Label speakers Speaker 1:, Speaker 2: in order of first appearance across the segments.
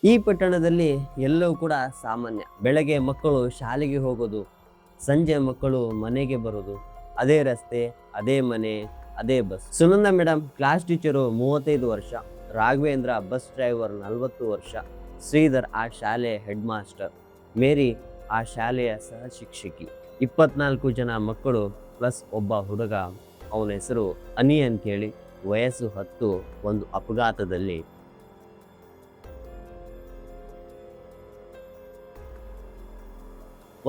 Speaker 1: ಈ ಪಟ್ಟಣದಲ್ಲಿ ಎಲ್ಲವೂ ಕೂಡ ಸಾಮಾನ್ಯ. ಬೆಳಗ್ಗೆ ಮಕ್ಕಳು ಶಾಲೆಗೆ ಹೋಗೋದು, ಸಂಜೆ ಮಕ್ಕಳು ಮನೆಗೆ ಬರೋದು, ಅದೇ ರಸ್ತೆ, ಅದೇ ಮನೆ, ಅದೇ bus. Sunanda madam class teacher 35 ವರ್ಷ, ರಾಘವೇಂದ್ರ ಬಸ್ ಡ್ರೈವರ್ 40 ವರ್ಷ, ಶ್ರೀಧರ್ ಆ ಶಾಲೆಯ ಹೆಡ್ ಮಾಸ್ಟರ್, ಮೇರಿ ಆ ಶಾಲೆಯ ಸಹ ಶಿಕ್ಷಕಿ. 24 ಜನ ಮಕ್ಕಳು ಪ್ಲಸ್ ಒಬ್ಬ ಹುಡುಗ, ಅವನ ಹೆಸರು ಅನಿ ಅಂತೇಳಿ, ವಯಸ್ಸು 10, ಒಂದು ಅಪಘಾತದಲ್ಲಿ.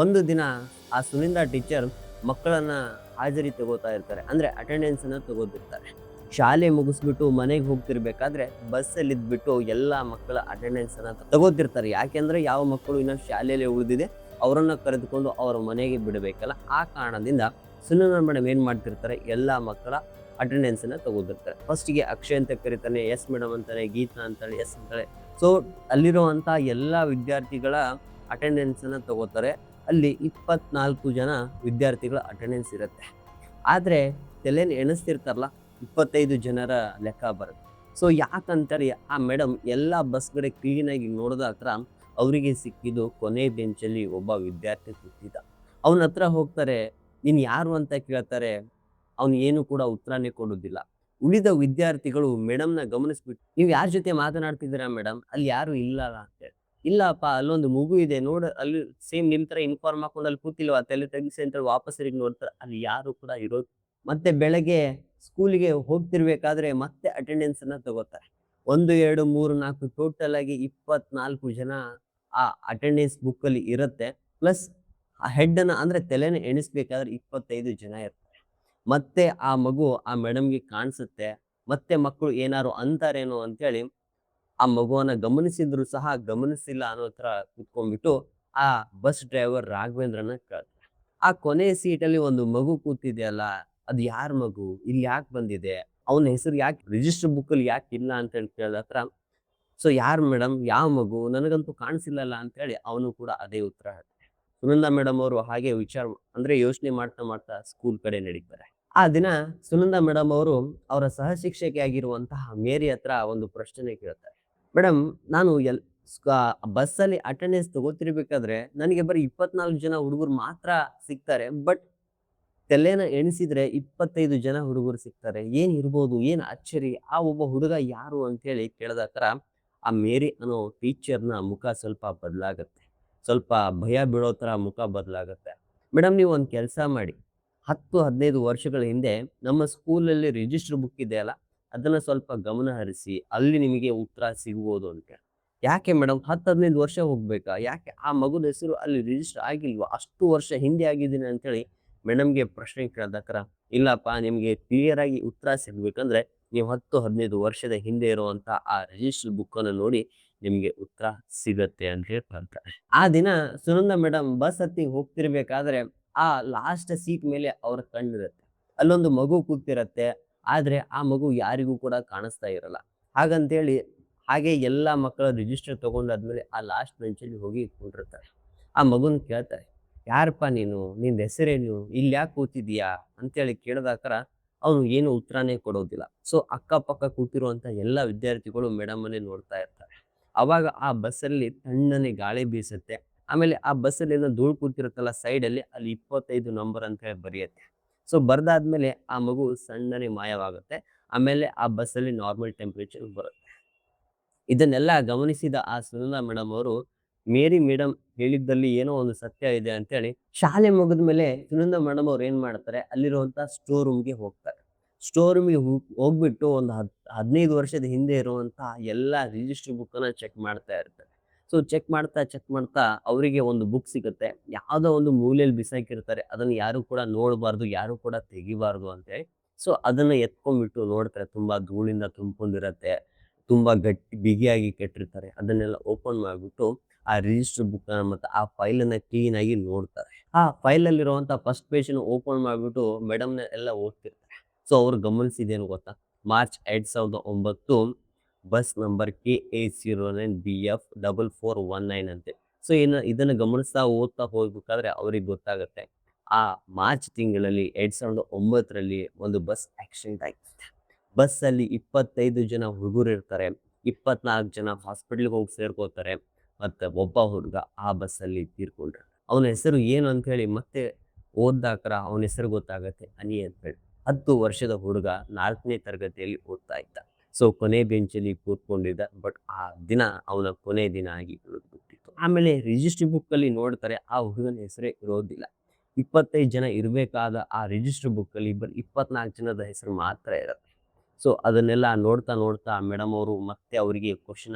Speaker 1: ಒಂದು ದಿನ ಆ ಸುನಿಂದ ಟೀಚರ್ ಮಕ್ಕಳನ್ನ ಹಾಜರಿ ತಗೋತಾ ಇರ್ತಾರೆ, ಅಂದ್ರೆ ಅಟೆಂಡೆನ್ಸ್ ಅನ್ನ ತಗೋತಿರ್ತಾರೆ. ಶಾಲೆ ಮುಗಿಸ್ಬಿಟ್ಟು ಮನೆಗೆ ಹೋಗ್ತಿರ್ಬೇಕಾದ್ರೆ ಬಸ್ಸಲ್ಲಿ ಇದ್ಬಿಟ್ಟು ಎಲ್ಲಾ ಮಕ್ಕಳ ಅಟೆಂಡೆನ್ಸ್ ಅನ್ನ ತಗೋತಿರ್ತಾರೆ. ಯಾಕೆಂದ್ರೆ ಯಾವ ಮಕ್ಕಳು ಇನ್ನ ಶಾಲೆಯಲ್ಲಿ ಉಳಿದಿದೆ ಅವರನ್ನ ಕರೆದುಕೊಂಡು ಅವರ ಮನೆಗೆ ಬಿಡಬೇಕಲ್ಲ, ಆ ಕಾರಣದಿಂದ ಸುನಿಂದ ಮೇಡಮ್ ಏನ್ ಮಾಡ್ತಿರ್ತಾರೆ, ಎಲ್ಲಾ ಮಕ್ಕಳ ಅಟೆಂಡೆನ್ಸ್ ಅನ್ನ ತಗೋತಿರ್ತಾರೆ. ಫಸ್ಟಿಗೆ ಅಕ್ಷಯ್ ಅಂತ ಕರೀತಾನೆ, ಎಸ್ ಮೇಡಮ್ ಅಂತಾನೆ, ಗೀತಾ ಅಂತಾಳೆ, ಎಸ್ ಅಂತಾಳೆ. ಸೊ ಅಲ್ಲಿರುವಂತ ಎಲ್ಲಾ ವಿದ್ಯಾರ್ಥಿಗಳ ಅಟೆಂಡೆನ್ಸ್ ಅನ್ನ ತಗೋತಾರೆ. ಅಲ್ಲಿ 24 ಜನ ವಿದ್ಯಾರ್ಥಿಗಳ ಅಟೆಂಡೆನ್ಸ್ ಇರುತ್ತೆ. ಆದ್ರೆ ತಲೆನ ಎಣಿಸ್ತಿರ್ತಾರಲ್ಲ, 25 ಜನರ ಲೆಕ್ಕ ಬರುತ್ತೆ. ಸೊ ಯಾಕಂತಾರೆ ಆ ಮೇಡಮ್ ಎಲ್ಲಾ ಬಸ್ ಕಡೆ ಕ್ಲೀನ್ ಆಗಿ ನೋಡಿದ ಹತ್ರ ಅವರಿಗೆ ಸಿಕ್ಕಿದ್ದು ಕೊನೆ ಬೆಂಚಲ್ಲಿ ಒಬ್ಬ ವಿದ್ಯಾರ್ಥಿ ಕೂತಿದ್ದ. ಅವನ ಹತ್ರ ಹೋಗ್ತಾರೆ, ನೀನ್ ಯಾರು ಅಂತ ಕೇಳ್ತಾರೆ. ಅವನು ಏನು ಕೂಡ ಉತ್ತರನೇ ಕೊಡುದಿಲ್ಲ. ಉಳಿದ ವಿದ್ಯಾರ್ಥಿಗಳು ಮೇಡಮ್ನ ಗಮನಿಸ್ಬಿಟ್ಟು, ನೀವು ಯಾರ ಜೊತೆ ಮಾತನಾಡ್ತಿದ್ದೀರಾ ಮೇಡಮ್, ಅಲ್ಲಿ ಯಾರು ಇಲ್ಲಲ್ಲ ಅಂತೇಳಿ. ಇಲ್ಲಪ್ಪ, ಅಲ್ಲೊಂದು ಮಗು ಇದೆ ನೋಡು, ಅಲ್ಲಿ ಸೇಮ್ ನಿಮ್ ತರ ಯೂನಿಫಾರ್ಮ್ ಹಾಕೊಂಡು ಅಲ್ಲಿ ಕೂತಿಲ್ವಾ, ತಲೆ ತೆಗಿಸಿ ಅಂತ ವಾಪಸ್ ತಿರುಗಿ ನೋಡ್ತಾರೆ, ಅಲ್ಲಿ ಯಾರು ಕೂಡ ಇರೋದು. ಮತ್ತೆ ಬೆಳಗ್ಗೆ ಸ್ಕೂಲಿಗೆ ಹೋಗ್ತಿರ್ಬೇಕಾದ್ರೆ ಮತ್ತೆ ಅಟೆಂಡೆನ್ಸ್ ಅನ್ನ ತಗೋತಾರೆ. 1, 2, 3, 4 ಟೋಟಲ್ ಆಗಿ 24 ಜನ ಆ ಅಟೆಂಡೆನ್ಸ್ ಬುಕ್ ಅಲ್ಲಿ ಇರುತ್ತೆ. ಪ್ಲಸ್ ಆ ಹೆಡ್ ಅನ್ನ ಅಂದ್ರೆ ತಲೆನ ಎಣಿಸ್ಬೇಕಾದ್ರೆ 25 ಜನ ಇರ್ತಾರೆ. ಮತ್ತೆ ಆ ಮಗು ಆ ಮೇಡಮ್ಗೆ ಕಾಣಿಸುತ್ತೆ. ಮತ್ತೆ ಮಕ್ಕಳು ಏನಾರು ಅಂತಾರೇನೋ ಅಂತೇಳಿ ಆ ಮಗುವನ್ನ ಗಮನಿಸಿದ್ರು ಸಹ ಗಮನಿಸಿಲ್ಲ ಅನ್ನೋ ತರ ಕೂತ್ಕೊಂಡ್ಬಿಟ್ಟು ಆ ಬಸ್ ಡ್ರೈವರ್ ರಾಘವೇಂದ್ರನ ಕೇಳ್ತಾರೆ, ಆ ಕೊನೆ ಸೀಟಲ್ಲಿ ಒಂದು ಮಗು ಕೂತಿದೆಯಲ್ಲ, ಅದು ಯಾರ್ ಮಗು, ಇಲ್ಲಿ ಯಾಕೆ ಬಂದಿದೆ, ಅವನ ಹೆಸರು ಯಾಕೆ ರಿಜಿಸ್ಟರ್ ಬುಕ್ ಅಲ್ಲಿ ಯಾಕೆ ಇಲ್ಲ ಅಂತ ಹೇಳಿ ಕೇಳಿದ ಹತ್ರ, ಸೊ ಯಾರು ಮೇಡಮ್, ಯಾವ ಮಗು, ನನಗಂತೂ ಕಾಣಿಸಿಲ್ಲಲ್ಲ ಅಂತ ಹೇಳಿ ಅವನು ಕೂಡ ಅದೇ ಉತ್ತರ ಹೇಳ್ತಾನೆ. ಸುನಂದಾ ಮೇಡಮ್ ಅವರು ಹಾಗೆ ಅಂದ್ರೆ ಯೋಚನೆ ಮಾಡ್ತಾ ಮಾಡ್ತಾ ಸ್ಕೂಲ್ ಕಡೆ ನಡೀತಾರೆ. ಆ ದಿನ ಸುನಂದಾ ಮೇಡಮ್ ಅವರು ಅವರ ಸಹ ಶಿಕ್ಷಕಿ ಆಗಿರುವಂತಹ ಮೇರಿ ಹತ್ರ ಒಂದು ಪ್ರಶ್ನೆ ಕೇಳ್ತಾರೆ. ಮೇಡಮ್, ನಾನು ಬಸ್ಸಲ್ಲಿ ಅಟೆಂಡೆನ್ಸ್ ತಗೋತಿರ್ಬೇಕಾದ್ರೆ ನನಗೆ ಬರೀ 24 ಜನ ಹುಡುಗರು ಮಾತ್ರ ಸಿಗ್ತಾರೆ. ಬಟ್ ತಲೆನ ಎಣಿಸಿದ್ರೆ 25 ಜನ ಹುಡುಗರು ಸಿಗ್ತಾರೆ. ಏನ್ ಇರ್ಬೋದು, ಏನ್ ಅಚ್ಚರಿ, ಆ ಒಬ್ಬ ಹುಡುಗ ಯಾರು ಅಂತ ಹೇಳಿ ಕೇಳಿದ ಹತ್ರ ಆ ಮೇರಿ ಅನ್ನೋ ಟೀಚರ್ನ ಮುಖ ಸ್ವಲ್ಪ ಬದಲಾಗತ್ತೆ. ಸ್ವಲ್ಪ ಭಯ ಬೀಳೋ ತರ ಮುಖ ಬದಲಾಗತ್ತೆ. ಮೇಡಮ್, ನೀವು ಒಂದ್ ಕೆಲಸ ಮಾಡಿ, 10-15 ವರ್ಷಗಳ ಹಿಂದೆ ನಮ್ಮ ಸ್ಕೂಲಲ್ಲಿ ರಿಜಿಸ್ಟರ್ ಬುಕ್ ಇದೆಯಲ್ಲ, ಅದನ್ನ ಸ್ವಲ್ಪ ಗಮನ ಹರಿಸಿ, ಅಲ್ಲಿ ನಿಮಗೆ ಉತ್ತರ ಸಿಗ್ಬೋದು ಅಂತ. ಯಾಕೆ ಮೇಡಮ್ 10-15 ವರ್ಷ ಹೋಗ್ಬೇಕಾ, ಯಾಕೆ ಆ ಮಗುನ ಹೆಸರು ಅಲ್ಲಿ ರಿಜಿಸ್ಟರ್ ಆಗಿಲ್ವಾ, ಅಷ್ಟು ವರ್ಷ ಹಿಂದೆ ಆಗಿದ್ದೀನಿ ಅಂತೇಳಿ ಮೇಡಮ್ಗೆ ಪ್ರಶ್ನೆ ಕೇಳಿದಕ್ರ, ಇಲ್ಲಪ್ಪ, ನಿಮ್ಗೆ ಕ್ಲಿಯರ್ ಆಗಿ ಉತ್ತರ ಸಿಗ್ಬೇಕಂದ್ರೆ ನೀವು 10-15 ವರ್ಷದ ಹಿಂದೆ ಇರುವಂತ ಆ ರಿಜಿಸ್ಟರ್ ಬುಕ್ ಅನ್ನು ನೋಡಿ ನಿಮ್ಗೆ ಉತ್ತರ ಸಿಗತ್ತೆ ಅಂತ ಹೇಳಿ ಹೇಳ್ತಾರೆ. ಆ ದಿನ ಸುನಂದ ಮೇಡಮ್ ಬಸ್ ಹತ್ತಿ ಹೋಗ್ತಿರ್ಬೇಕಾದ್ರೆ ಆ ಲಾಸ್ಟ್ ಸೀಟ್ ಮೇಲೆ ಅವ್ರ ಕಣ್ಣಿರುತ್ತೆ. ಅಲ್ಲೊಂದು ಮಗು ಕೂತಿರತ್ತೆ. ಆದ್ರೆ ಆ ಮಗು ಯಾರಿಗೂ ಕೂಡ ಕಾಣಿಸ್ತಾ ಇರಲ್ಲ. ಹಾಗಂತೇಳಿ ಹಾಗೆ ಎಲ್ಲಾ ಮಕ್ಕಳ ರಿಜಿಸ್ಟರ್ ತಗೊಂಡಾದ್ಮೇಲೆ ಆ ಲಾಸ್ಟ್ ಬೆಂಚಲ್ಲಿ ಹೋಗಿ ಕೂತ್ಕೊಳ್ತಾರೆ. ಆ ಮಗುನ್ ಕೇಳ್ತಾರೆ, ಯಾರಪ್ಪ ನೀನು, ನಿಂದ ಹೆಸರೇನು, ಇಲ್ಲಿ ಯಾಕೆ ಕೂತಿದೀಯಾ ಅಂತೇಳಿ ಕೇಳಿದಾಕರ ಅವನು ಏನು ಉತ್ತರನೇ ಕೊಡೋದಿಲ್ಲ. ಸೊ ಅಕ್ಕಪಕ್ಕ ಕೂತಿರುವಂತ ಎಲ್ಲಾ ವಿದ್ಯಾರ್ಥಿಗಳು ಮೇಡಮ್ ಅನ್ನೇ ನೋಡ್ತಾ ಇರ್ತಾರೆ. ಅವಾಗ ಆ ಬಸ್ಸಲ್ಲಿ ತಣ್ಣನೆ ಗಾಳಿ ಬೀಸುತ್ತೆ. ಆಮೇಲೆ ಆ ಬಸ್ಸಲ್ಲಿ ಏನೋ ಧೂಳು ಕೂತಿರುತ್ತಲ್ಲ ಸೈಡ್ ಅಲ್ಲಿ 25 ನಂಬರ್ ಅಂತ ಹೇಳಿ ಬರೆಯುತ್ತೆ. ಸೊ ಬರ್ದಾದ್ಮೇಲೆ ಆ ಮಗು ಸಣ್ಣನೆ ಮಾಯವಾಗುತ್ತೆ. ಆಮೇಲೆ ಆ ಬಸ್ಸಲ್ಲಿ ನಾರ್ಮಲ್ ಟೆಂಪರೇಚರ್ ಬರುತ್ತೆ. ಇದನ್ನೆಲ್ಲ ಗಮನಿಸಿದ ಆ ಸುನಂದಾ ಮೇಡಮ್ ಅವರು, ಮೇರಿ ಮೇಡಮ್ ಹೇಳಿದ್ದಲ್ಲಿ ಏನೋ ಒಂದು ಸತ್ಯ ಇದೆ ಅಂತೇಳಿ ಶಾಲೆ ಮುಗಿದ್ಮೇಲೆ ಸುನಂದಾ ಮೇಡಮ್ ಅವ್ರು ಏನ್ ಮಾಡ್ತಾರೆ, ಅಲ್ಲಿರುವಂತ ಸ್ಟೋರ್ ರೂಮ್ಗೆ ಹೋಗ್ತಾರೆ. ಸ್ಟೋರ್ ರೂಮ್ಗೆ ಹೋಗ್ಬಿಟ್ಟು ಒಂದು 15 ವರ್ಷದ ಹಿಂದೆ ಇರುವಂತಹ ಎಲ್ಲಾ ರಿಜಿಸ್ಟರ್ ಬುಕ್ ಅನ್ನ ಚೆಕ್ ಮಾಡ್ತಾ ಇರ್ತಾರೆ. ಸೊ ಚೆಕ್ ಮಾಡ್ತಾ ಅವರಿಗೆ ಒಂದು ಬುಕ್ ಸಿಗುತ್ತೆ. ಯಾವ್ದೋ ಒಂದು ಮೂಲೆಯಲ್ಲಿ ಬಿಸಾಕಿರ್ತಾರೆ, ಅದನ್ನ ಯಾರು ಕೂಡ ನೋಡಬಾರ್ದು, ಯಾರು ಕೂಡ ತೆಗಿಬಾರ್ದು ಅಂತೇಳಿ. ಸೊ ಅದನ್ನ ಎತ್ಕೊಂಡ್ಬಿಟ್ಟು ನೋಡ್ತಾರೆ, ತುಂಬಾ ಧೂಳಿಂದ ತುಂಬಿಕೊಂಡಿರತ್ತೆ, ತುಂಬಾ ಬಿಗಿಯಾಗಿ ಕಟ್ಟಿರ್ತಾರೆ. ಅದನ್ನೆಲ್ಲ ಓಪನ್ ಮಾಡ್ಬಿಟ್ಟು ಆ ರಿಜಿಸ್ಟರ್ ಬುಕ್ ಮತ್ತೆ ಆ ಫೈಲ್ ಅನ್ನ ಕ್ಲೀನ್ ಆಗಿ ನೋಡ್ತಾರೆ. ಆ ಫೈಲ್ ಅಲ್ಲಿರುವಂತ ಫಸ್ಟ್ ಪೇಜ್ ಓಪನ್ ಮಾಡ್ಬಿಟ್ಟು ಮೇಡಮ್ನ ಎಲ್ಲ ಓದ್ತಿರ್ತಾರೆ. ಸೊ ಅವ್ರು ಗಮನಿಸಿದೇನು ಗೊತ್ತಾ, ಮಾರ್ಚ್ 2009 ಬಸ್ ನಂಬರ್ KA09BF4419 ಅಂತೆ. ಸೊ ಇದನ್ನ ಗಮನಿಸ್ತಾ ಓದ್ತಾ ಹೋಗ್ಬೇಕಾದ್ರೆ ಅವ್ರಿಗೆ ಗೊತ್ತಾಗುತ್ತೆ, ಆ ಮಾರ್ಚ್ ತಿಂಗಳಲ್ಲಿ 2009ರಲ್ಲಿ ಒಂದು ಬಸ್ ಆಕ್ಸಿಡೆಂಟ್ ಆಗಿದೆ. ಬಸ್ ಅಲ್ಲಿ 25 ಜನ ಹುಡುಗರು ಇರ್ತಾರೆ. 24 ಜನ ಹಾಸ್ಪಿಟ್ಲ್‌ಗೆ ಹೋಗಿ ಸೇರ್ಕೋತಾರೆ. ಮತ್ತೆ ಒಬ್ಬ ಹುಡುಗ ಆ ಬಸ್ಸಲ್ಲಿ ತೀರ್ಕೊಂಡ್ರು. ಅವನ ಹೆಸರು ಏನು ಅಂತ ಹೇಳಿ ಮತ್ತೆ ಓದ್ದಾಕರ ಅವನ ಹೆಸರು ಗೊತ್ತಾಗತ್ತೆ ಅನಿ ಅಂತ ಹೇಳಿ. 10 ವರ್ಷದ ಹುಡುಗ 4ನೇ ತರಗತಿಯಲ್ಲಿ ಓದ್ತಾ ಇದ್ದ. ಸೊ ಕೊನೆ ಬೆಂಚಲ್ಲಿ ಕೂತ್ಕೊಂಡಿದ್ದ. ಬಟ್ ಆ ದಿನ ಅವನ ಕೊನೆ ದಿನ ಆಗಿ ಉಳಿದ್ಬಿಟ್ಟಿತ್ತು. ಆಮೇಲೆ ರಿಜಿಸ್ಟ್ರಿ ಬುಕ್ಕಲ್ಲಿ ನೋಡ್ತಾರೆ ಆ ಹುಡುಗನ ಹೆಸರೇ ಇರೋದಿಲ್ಲ. 25 ಜನ ಇರಬೇಕಾದ ಆ ರಿಜಿಸ್ಟರ್ ಬುಕ್ಕಲ್ಲಿ ಬರೀ 24 ಜನದ ಹೆಸರು ಮಾತ್ರ ಇರುತ್ತೆ. ಸೊ ಅದನ್ನೆಲ್ಲ ನೋಡ್ತಾ ನೋಡ್ತಾ ಮೇಡಮ್ ಅವರು ಮತ್ತೆ ಅವರಿಗೆ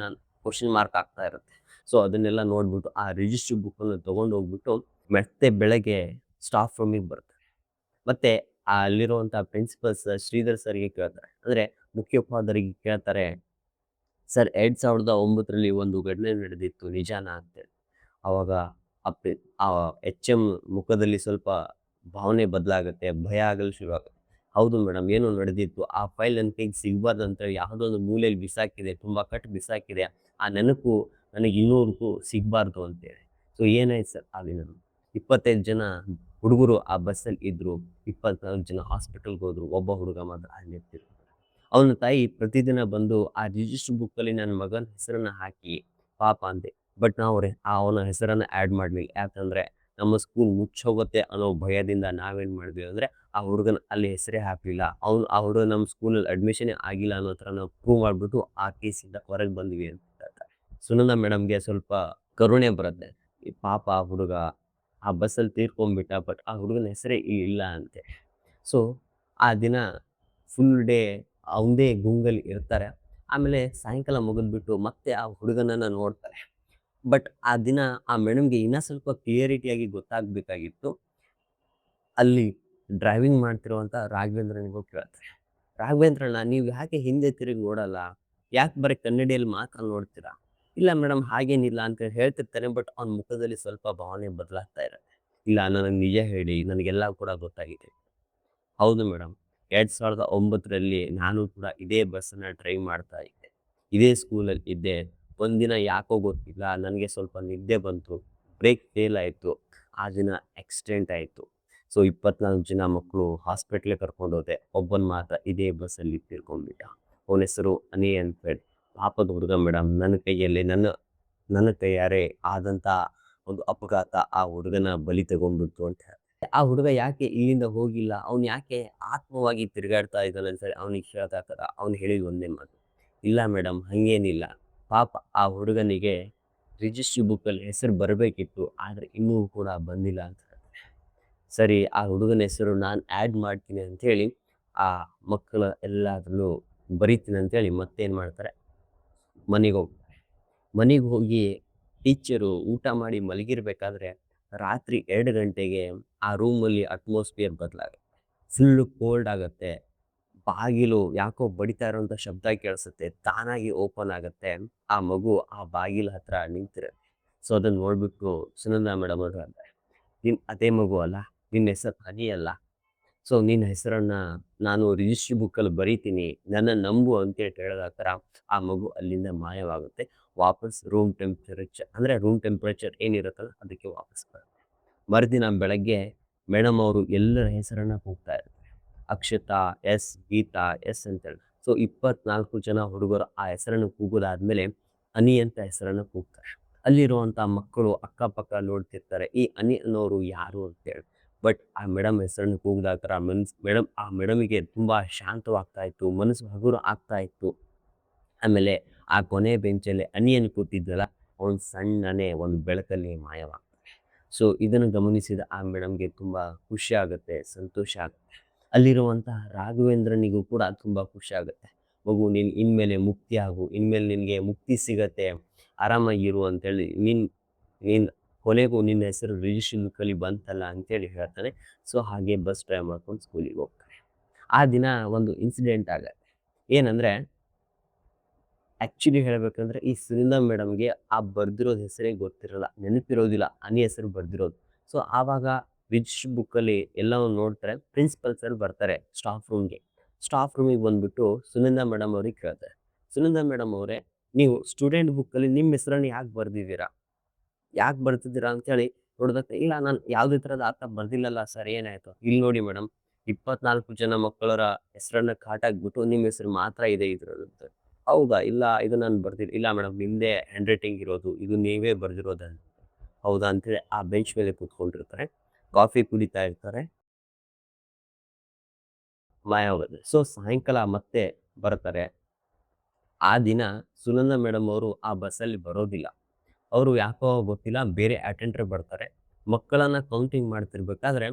Speaker 1: ಕ್ವಶನ್ ಮಾರ್ಕ್ ಆಗ್ತಾ ಇರುತ್ತೆ. ಸೊ ಅದನ್ನೆಲ್ಲ ನೋಡ್ಬಿಟ್ಟು ಆ ರಿಜಿಸ್ಟ್ರಿ ಬುಕ್ಕನ್ನು ತಗೊಂಡು ಹೋಗ್ಬಿಟ್ಟು ಮತ್ತೆ ಬೆಳಗ್ಗೆ ಸ್ಟಾಫ್ ರೂಮಿಗೆ ಬರ್ತಾರೆ. ಮತ್ತೆ ಅಲ್ಲಿರುವಂಥ ಪ್ರಿನ್ಸಿಪಲ್ ಸರ್ ಶ್ರೀಧರ್ ಸರ್‌ಗೆ ಕೇಳ್ತಾರೆ. ಅಂದ್ರೆ ಮುಖ್ಯೋಪಾಧ್ಯಾಯರಿಗೆ ಕೇಳ್ತಾರೆ, "ಸರ್ 2009ರಲ್ಲಿ ಒಂದು ಘಟನೆ ನಡೆದಿತ್ತು ನಿಜಾನಾ?" ಅಂತೇಳಿ. ಅವಾಗ ಆ ಪೆ ಆ ಎಚ್.ಎಂ ಮುಖದಲ್ಲಿ ಸ್ವಲ್ಪ ಭಾವನೆ ಬದಲಾಗುತ್ತೆ. ಭಯ ಆಗಲು ಶುರುವಾಗುತ್ತೆ. "ಹೌದು ಮೇಡಮ್, ಏನೋ ನಡೆದಿತ್ತು. ಆ ಫೈಲ್ ನನ್ನ ಕೈಗೆ ಸಿಗಬಾರ್ದು ಅಂತೇಳಿ ಯಾವುದೋ ಒಂದು ಮೂಲೆಯಲ್ಲಿ ಬಿಸಾಕಿದೆ. ತುಂಬಾ ಕಟ್ ಬಿಸಾಕಿದೆ. ಆ ನೆನಪು ನನಗೆ ಇನ್ನೂವರೆಗೂ ಸಿಗಬಾರ್ದು" ಅಂತೇಳಿ. ಸೊ ಏನಾಯ್ತು ಸರ್ ಆ ದಿನ? 25 ಜನ ಹುಡುಗರು ಆ ಬಸ್ಸಲ್ಲಿ ಇದ್ರು. 24 ಜನ ಹಾಸ್ಪಿಟಲ್‌ಗೆ ಹೋದ್ರು. ಒಬ್ಬ ಹುಡುಗ ಮಾತ್ರ ಅಲ್ಲೇ ತೀರ್ಕೊಂಡ. ಅವನ ತಾಯಿ ಪ್ರತಿದಿನ ಬಂದು ಆ ರಿಜಿಸ್ಟರ್ ಬುಕ್ಕಲ್ಲಿ ನನ್ನ ಮಗನ ಹೆಸರನ್ನ ಹಾಕಿ ಪಾಪ ಅಂದೆ. ಬಟ್ ನಾವು ಅವನ ಹೆಸರನ್ನ ಆಡ್ ಮಾಡ್ಲಿಲ್ಲ. ಯಾಕಂದ್ರೆ ನಮ್ಮ ಸ್ಕೂಲ್ ಮುಚ್ಚೋಗುತ್ತೆ ಅನ್ನೋ ಭಯದಿಂದ ನಾವೇನ್ ಮಾಡಿದ್ವಿ ಅಂದ್ರೆ ಆ ಹುಡುಗನ ಅಲ್ಲಿ ಹೆಸರೇ ಹಾಕ್ಲಿಲ್ಲ. ಆ ಹುಡುಗ ನಮ್ಮ ಸ್ಕೂಲಲ್ಲಿ ಅಡ್ಮಿಷನೇ ಆಗಿಲ್ಲ ಅನ್ನೋ ತರ ನಾವು ಪ್ರೂವ್ ಮಾಡ್ಬಿಟ್ಟು ಆ ಕೇಸಿಂದ ಹೊರಗೆ ಬಂದ್ವಿ ಅಂತ ಹೇಳ್ತಾರೆ. ಸುನಂದಾ ಮೇಡಮ್‌ಗೆ ಸ್ವಲ್ಪ ಕರುಣೆ ಬರುತ್ತೆ. ಈ ಪಾಪ ಆ ಹುಡುಗ ಆ ಬಸ್ಸಲ್ಲಿ ತೀರ್ಕೊಂಡ್ಬಿಟ್ಟ. ಬಟ್ ಆ ಹುಡುಗನ ಹೆಸರೇ ಇಲ್ಲ ಅಂತೆ. ಸೊ ಆ ದಿನ ಫುಲ್ ಡೇ ಅವಂದೇ ಗುಂಗಲ್ಲಿ ಇರ್ತಾರೆ. ಆಮೇಲೆ ಸಾಯಂಕಾಲ ಮುಗಿದ್ಬಿಟ್ಟು ಮತ್ತೆ ಆ ಹುಡುಗನನ್ನ ನೋಡ್ತಾರೆ. ಬಟ್ ಆ ದಿನ ಆ ಮೇಡಮ್‌ಗೆ ಇನ್ನ ಸ್ವಲ್ಪ ಕ್ಲಿಯರಿಟಿಯಾಗಿ ಗೊತ್ತಾಗ್ಬೇಕಾಗಿತ್ತು. ಅಲ್ಲಿ ಡ್ರೈವಿಂಗ್ ಮಾಡ್ತಿರುವಂತ ರಾಘವೇಂದ್ರನಿಗೂ ಕೇಳ್ತಾರೆ. "ರಾಘವೇಂದ್ರಣ್ಣ, ನೀವು ಯಾಕೆ ಹಿಂದೆ ತಿರುಗಿ ನೋಡಲ್ಲ? ಯಾಕೆ ಬರೀ ಕನ್ನಡಿಯಲ್ಲಿ ಮಾತ್ರ ನೋಡ್ತೀರಾ?" "ಇಲ್ಲ ಮೇಡಮ್, ಹಾಗೇನಿಲ್ಲ" ಅಂತ ಹೇಳ್ತಿರ್ತಾನೆ. ಬಟ್ ಅವ್ನ ಮುಖದಲ್ಲಿ ಸ್ವಲ್ಪ ಭಾವನೆ ಬದಲಾಗ್ತಾ ಇರುತ್ತೆ. "ಇಲ್ಲ, ನನಗೆ ನಿಜ ಹೇಳಿ, ನನಗೆಲ್ಲ ಕೂಡ ಗೊತ್ತಾಗಿದೆ." "ಹೌದು ಮೇಡಮ್, 2009ರಲ್ಲಿ ನಾನು ಕೂಡ ಇದೇ ಬಸ್ಸನ್ನ ಡ್ರೈವ್ ಮಾಡ್ತಾ ಇದ್ದೆ. ಇದೇ ಸ್ಕೂಲಲ್ಲಿ ಇದ್ದೆ. ಒಂದಿನ ಯಾಕೋ ಗೊತ್ತಿಲ್ಲ ನನಗೆ ಸ್ವಲ್ಪ ನಿದ್ದೆ ಬಂತು. ಬ್ರೇಕ್ ಫೇಲ್ ಆಯಿತು. ಆ ದಿನ ಆಕ್ಸಿಡೆಂಟ್ ಆಯಿತು. ಸೊ 24 ಜನ ಮಕ್ಕಳು ಹಾಸ್ಪಿಟ್ಲಿಗೆ ಕರ್ಕೊಂಡೋದೆ. ಒಬ್ಬನ್ ಮಾತ್ರ ಇದೇ ಬಸ್ಸಲ್ಲಿ ತೀರ್ಕೊಂಡ್ಬಿಟ್ಟ. ಅವನ ಹೆಸರು ಅನಿ ಅಂತೇಳಿ. ಪಾಪದ ಹುಡುಗ ಮೇಡಮ್. ನನ್ನ ಕೈಯಾರೆ ಆದಂಥ ಒಂದು ಅಪಘಾತ ಆ ಹುಡುಗನ ಬಲಿ ತಗೊಂಡ್ಬಿಡ್ತು" ಅಂತ ಹೇಳ್ತಾರೆ. ಆ ಹುಡುಗ ಯಾಕೆ ಇಲ್ಲಿಂದ ಹೋಗಿಲ್ಲ? ಅವ್ನು ಯಾಕೆ ಆತ್ಮವಾಗಿ ತಿರುಗಾಡ್ತಾ ಇದ್ದಾನೆ ಅಂತ ಹೇಳಿ ಅವ್ನಿಗೆ ಕೇಳ್ದಾಗ ಅವ್ನು ಹೇಳಿದ ಒಂದೇ ಮಾತು, "ಇಲ್ಲ ಮೇಡಮ್, ಹಂಗೇನಿಲ್ಲ. ಪಾಪ ಆ ಹುಡುಗನಿಗೆ ರಿಜಿಸ್ಟ್ರಿ ಬುಕ್ಕಲ್ಲಿ ಹೆಸರು ಬರಬೇಕಿತ್ತು. ಆದ್ರೆ ಇನ್ನೂ ಕೂಡ ಬಂದಿಲ್ಲ" ಅಂತ ಹೇಳ್ತಾರೆ. ಸರಿ, ಆ ಹುಡುಗನ ಹೆಸರು ನಾನು ಆಡ್ ಮಾಡ್ತೀನಿ ಅಂತೇಳಿ ಆ ಮಕ್ಕಳ ಎಲ್ಲಾದ್ರಲ್ಲೂ ಬರಿತೀನಿ ಅಂತೇಳಿ ಮತ್ತೇನ್ ಮಾಡ್ತಾರೆ, ಮನೆಗೆ ಹೋಗ್ತಾರೆ. ಮನೆಗೆ ಹೋಗಿ ಟೀಚರು ಊಟ ಮಾಡಿ ಮಲಗಿರ್ಬೇಕಾದ್ರೆ ರಾತ್ರಿ 2 ಗಂಟೆಗೆ ಆ ರೂಮಲ್ಲಿ ಅಟ್ಮಾಸ್ಫಿಯರ್ ಬದಲಾಗುತ್ತೆ. ಫುಲ್ಲು ಕೋಲ್ಡ್ ಆಗತ್ತೆ. ಬಾಗಿಲು ಯಾಕೋ ಬಡಿತಾ ಇರೋಂಥ ಶಬ್ದ ಕೇಳಿಸುತ್ತೆ. ತಾನಾಗಿ ಓಪನ್ ಆಗತ್ತೆ. ಆ ಮಗು ಆ ಬಾಗಿಲ ಹತ್ರ ನಿಂತಿರುತ್ತೆ. ಸೊ ಅದನ್ನ ನೋಡ್ಬಿಟ್ಟು ಸುನಂದಾ ಮೇಡಮ್ ಅವ್ರು ಹೇಳ್ತಾರೆ, "ನೀನ್ ಅದೇ ಮಗು ಅಲ್ಲ? ನಿನ್ನ ಹೆಸರು ಹನಿ ಅಲ್ಲ? ಸೊ ನಿನ್ನ ಹೆಸರನ್ನ ನಾನು ರಿಜಿಸ್ಟ್ರಿ ಬುಕ್ಕಲ್ಲಿ ಬರೀತೀನಿ. ನನ್ನನ್ನು ನಂಬು" ಅಂತೇಳಿ ಹೇಳಿದ ಆ ಮಗು ಅಲ್ಲಿಂದ ಮಾಯವಾಗುತ್ತೆ. ವಾಪಸ್ ರೂಮ್ ಟೆಂಪರೇಚರ್ ಏನಿರುತ್ತಲ್ಲ ಅದಕ್ಕೆ ವಾಪಸ್ ಬರುತ್ತೆ. ಮರುದಿನ ಬೆಳಗ್ಗೆ ಮೇಡಮ್ ಅವರು ಎಲ್ಲರ ಹೆಸರನ್ನ ಕೂಗ್ತಾ ಇರ್ತಾರೆ. ಅಕ್ಷತಾ, ಎಸ್, ಗೀತಾ, ಎಸ್ ಅಂತೇಳಿ. ಸೊ 24 ಜನ ಹುಡುಗರು ಆ ಹೆಸರನ್ನು ಕೂಗೋದಾದ್ಮೇಲೆ ಅನಿ ಅಂತ ಹೆಸರನ್ನ ಕೂಗ್ತಾರೆ. ಅಲ್ಲಿರುವಂತ ಮಕ್ಕಳು ಅಕ್ಕಪಕ್ಕ ನೋಡ್ತಿರ್ತಾರೆ, ಈ ಅನಿ ಅನ್ನೋರು ಯಾರು ಅಂತೇಳಿ. ಬಟ್ ಆ ಮೇಡಮ್ ಹೆಸರನ್ನು ಕೂಗಿದಾಗ ಆ ಮೇಡಮಿಗೆ ತುಂಬಾ ಶಾಂತವಾಗ್ತಾ ಇತ್ತು. ಮನಸ್ಸು ಹಗುರ ಆಗ್ತಾ ಇತ್ತು. ಆಮೇಲೆ ಆ ಕೊನೆ ಬೆಂಚಲ್ಲಿ ಅನಿಯನ್ ಕೂತಿದ್ನಲ್ಲ, ಅವ್ನು ಸಣ್ಣನೆ ಒಂದು ಬೆಳಕಲ್ಲಿ ಮಾಯವಾಗ್ತಾನೆ. ಸೊ ಇದನ್ನು ಗಮನಿಸಿದ ಆ ಮೇಡಮ್‌ಗೆ ತುಂಬಾ ಖುಷಿ ಆಗುತ್ತೆ, ಸಂತೋಷ ಆಗುತ್ತೆ. ಅಲ್ಲಿರುವಂತಹ ರಾಘವೇಂದ್ರನಿಗೂ ಕೂಡ ತುಂಬಾ ಖುಷಿ ಆಗುತ್ತೆ. "ಮಗು, ನೀನು ಇನ್ಮೇಲೆ ಮುಕ್ತಿ ಆಗು. ಇನ್ಮೇಲೆ ನಿನಗೆ ಮುಕ್ತಿ ಸಿಗತ್ತೆ. ಆರಾಮಾಗಿರು" ಅಂತೇಳಿ ನೀನ್ ನೀನ್ ಕೊನೆಗೂ ನಿನ್ನ ಹೆಸರು ರಿಜಿಸ್ಟ್ರಿ ಬುಕ್ಕಲ್ಲಿ ಬಂತಲ್ಲ ಅಂತೇಳಿ ಹೇಳ್ತಾನೆ. ಸೊ ಹಾಗೆ ಬಸ್ ಡ್ರೈವ್ ಮಾಡ್ಕೊಂಡು ಸ್ಕೂಲಿಗೆ ಹೋಗ್ತಾರೆ. ಆ ದಿನ ಒಂದು ಇನ್ಸಿಡೆಂಟ್ ಆಗತ್ತೆ. ಏನಂದ್ರೆ ಆಕ್ಚುಲಿ ಹೇಳ್ಬೇಕಂದ್ರೆ ಈ ಸುನಿಂದಾ ಮೇಡಮ್‌ಗೆ ಆ ಬರ್ದಿರೋದ್ ಹೆಸರೇ ಗೊತ್ತಿರಲ್ಲ. ನೆನಪಿರೋದಿಲ್ಲ. ಅನಿ ಹೆಸರು ಬರ್ದಿರೋದು. ಸೊ ಆವಾಗ ರಿಜಿಸ್ಟರ್ ಬುಕ್ಕಲ್ಲಿ ಎಲ್ಲವನ್ನು ನೋಡ್ತಾರೆ. ಪ್ರಿನ್ಸಿಪಲ್ ಸರ್ ಬರ್ತಾರೆ ಸ್ಟಾಫ್ ರೂಮ್‌ಗೆ. ಸ್ಟಾಫ್ ರೂಮಿಗೆ ಬಂದ್ಬಿಟ್ಟು ಸುನಿಂದಾ ಮೇಡಮ್ ಅವ್ರಿಗೆ ಕೇಳ್ತಾರೆ. "ಸುನಿಂದಾ ಮೇಡಮ್ ಅವರೇ, ನೀವು ಸ್ಟೂಡೆಂಟ್ ಬುಕ್ಕಲ್ಲಿ ನಿಮ್ಮ ಹೆಸರನ್ನ ಯಾಕೆ ಬರ್ದಿದ್ದೀರಾ? ಯಾಕೆ ಬರ್ತಿದ್ದೀರಾ?" ಅಂತೇಳಿ ನೋಡಿದಾಗ, "ಇಲ್ಲ, ನಾನು ಯಾವುದೇ ಥರದ ಅರ್ಥ ಬರ್ದಿಲ್ಲಲ್ಲ ಸರ್, ಏನಾಯ್ತು?" "ಇಲ್ಲಿ ನೋಡಿ ಮೇಡಮ್, 24 ಜನ ಮಕ್ಕಳರ ಹೆಸರನ್ನ ಕಾಟಾಕ್ಬಿಟ್ಟು ನಿಮ್ಮ ಹೆಸರು ಮಾತ್ರ ಇದೆ ಇದ್ರಲ್ಲಿ" ಅಂತ. ಹೌದಾ? ಇಲ್ಲ ಇದು ನಾನು ಬರ್ದಿಲ್ಲ. ಇಲ್ಲ ಮೇಡಮ್ ನಿಮ್ದೇ ಹ್ಯಾಂಡ್ ರೈಟಿಂಗ್ ಇರೋದು. ಇದು ನೀವೇ ಬರ್ದಿರೋದನ್ ಹೌದಾ? ಅಂತೇಳಿ ಆ ಬೆಂಚ್ ಮೇಲೆ ಕೂತ್ಕೊಂಡಿರ್ತಾರೆ. ಕಾಫಿ ಕುಡಿತಾ ಇರ್ತಾರೆ. ಮಾಯವಾಗುತ್ತೆ. ಸೊ ಸಾಯಂಕಾಲ ಮತ್ತೆ ಬರ್ತಾರೆ. ಆ ದಿನ ಸುನಂದಾ ಮೇಡಮ್ ಅವರು ಆ ಬಸ್ಸಲ್ಲಿ ಬರೋದಿಲ್ಲ. ಅವರು ಯಾಕೋ ಗೊತ್ತಿಲ್ಲ ಬೇರೆ ಅಟೆಂಡರ್ ಬರ್ತಾರೆ. ಮಕ್ಕಳನ್ನ ಕೌಂಟಿಂಗ್ ಮಾಡ್ತಿರ್ಬೇಕಾದ್ರೆ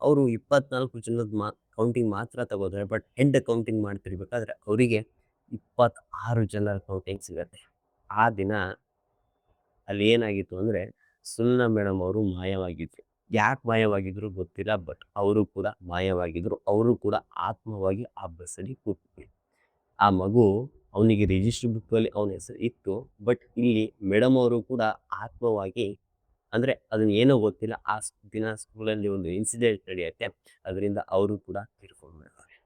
Speaker 1: ಅವರು 24 ಜನದ ಕೌಂಟಿಂಗ್ ಮಾತ್ರ ತಗೋತಾರೆ. ಬಟ್ ಹೆಡ್ ಕೌಂಟಿಂಗ್ ಮಾಡ್ತಿರ್ಬೇಕಾದ್ರೆ ಅವರಿಗೆ 26 ಜನರ ಕೌಂಟಿಂಗ್ ಸಿಗತ್ತೆ. ಆ ದಿನ ಅಲ್ಲಿ ಏನಾಗಿತ್ತು ಅಂದ್ರೆ ಸುನಂದಾ ಮೇಡಮ್ ಅವರು ಮಾಯವಾಗಿದ್ರು. ಯಾಕೆ ಮಾಯವಾಗಿದ್ರು ಗೊತ್ತಿಲ್ಲ. ಬಟ್ ಅವರು ಕೂಡ ಮಾಯವಾಗಿದ್ರು. ಅವರು ಕೂಡ ಆತ್ಮವಾಗಿ ಆ ಬಸ್ಸಲ್ಲಿ ಕೂತಿದ್ರು. ಆ ಮಗು ಅವನಿಗೆ ರಿಜಿಸ್ಟರ್ ಬುಕ್ಕಲ್ಲಿ ಅವನ ಹೆಸರು ಇತ್ತು. ಬಟ್ ಇಲ್ಲಿ ಮೇಡಮ್ ಅವರು ಕೂಡ ಆತ್ಮವಾಗಿ ಅಂದ್ರೆ ಅದನ್ನ ಏನೋ ಗೊತ್ತಿಲ್ಲ. ದಿನ ಸ್ಕೂಲಲ್ಲಿ ಒಂದು ಇನ್ಸಿಡೆಂಟ್ ನಡೆಯುತ್ತೆ. ಅದರಿಂದ ಅವರು ಕೂಡ ತೀರ್ಕೊಂಡ್ಬಿಡ್ತಾರೆ.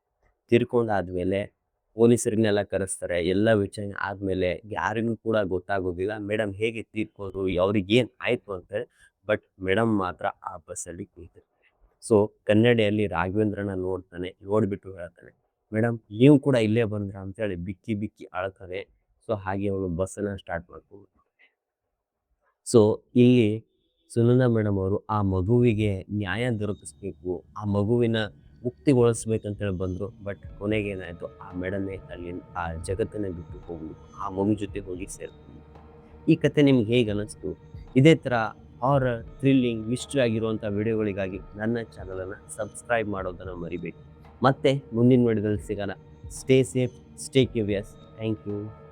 Speaker 1: ತೀರ್ಕೊಂಡಾದ್ಮೇಲೆ ಪೊಲೀಸರನ್ನೆಲ್ಲ ಕರೆಸ್ತಾರೆ. ಎಲ್ಲ ವಿಚಾರಣೆ ಆದ್ಮೇಲೆ ಯಾರಿಗೂ ಕೂಡ ಗೊತ್ತಾಗೋದಿಲ್ಲ ಮೇಡಮ್ ಹೇಗೆ ತೀರ್ಕೊಂಡ್ರು, ಅವ್ರಿಗೇನ್ ಆಯ್ತು ಅಂತೇಳಿ. ಬಟ್ ಮೇಡಮ್ ಮಾತ್ರ ಆ ಬಸ್ಸಲ್ಲಿ ಕುಳಿತಿರ್ತಾರೆ. ಸೊ ಕನ್ನಡಿಯಲ್ಲಿ ರಾಘವೇಂದ್ರನ ನೋಡ್ತಾನೆ. ನೋಡ್ಬಿಟ್ಟು ಹೇಳ್ತಾನೆ, "ಮೇಡಮ್ ನೀವು ಕೂಡ ಇಲ್ಲೇ ಬಂದ್ರಾ?" ಅಂತೇಳಿ ಬಿಕ್ಕಿ ಬಿಕ್ಕಿ ಅಳ್ತಾನೆ. ಸೊ ಹಾಗೆ ಅವನು ಬಸ್ಸನ್ನ ಸ್ಟಾರ್ಟ್ ಮಾಡ್ಕೊಂಡು ಸೊ ಇಲ್ಲಿ ಸುನಂದಾ ಮೇಡಮ್ ಅವರು ಆ ಮಗುವಿಗೆ ನ್ಯಾಯ ದೊರಕಿಸ್ಬೇಕು, ಆ ಮಗುವಿನ ಮುಕ್ತಿಗೊಳಿಸ್ಬೇಕಂತೇಳಿ ಬಂದ್ರು. ಬಟ್ ಕೊನೆಗೇನಾಯ್ತು, ಆ ಮೇಡಮೇ ಅಲ್ಲಿ ಆ ಜಗತ್ತನ್ನೇ ಬಿಟ್ಟು ಹೋಗ್ಬಿಟ್ರು. ಆ ಮಗು ಜೊತೆ ಹೋಗಿ ಸೇರ್ಕೊಂಡ್ರು. ಈ ಕಥೆ ನಿಮ್ಗೆ ಹೇಗೆ ಅನಿಸ್ತು? ಇದೇ ಥರ ಹಾರರ್, ಥ್ರಿಲ್ಲಿಂಗ್, ಮಿಸ್ಟ್ರಿ ಆಗಿರುವಂಥ ವಿಡಿಯೋಗಳಿಗಾಗಿ ನನ್ನ ಚಾನಲನ್ನು ಸಬ್ಸ್ಕ್ರೈಬ್ ಮಾಡೋದನ್ನು ಮರಿಬೇಡಿ. ಮತ್ತೆ ಮುಂದಿನ ವಿಡಿಯೋದಲ್ಲಿ ಸಿಗೋಣ. Stay safe, stay curious. Thank you.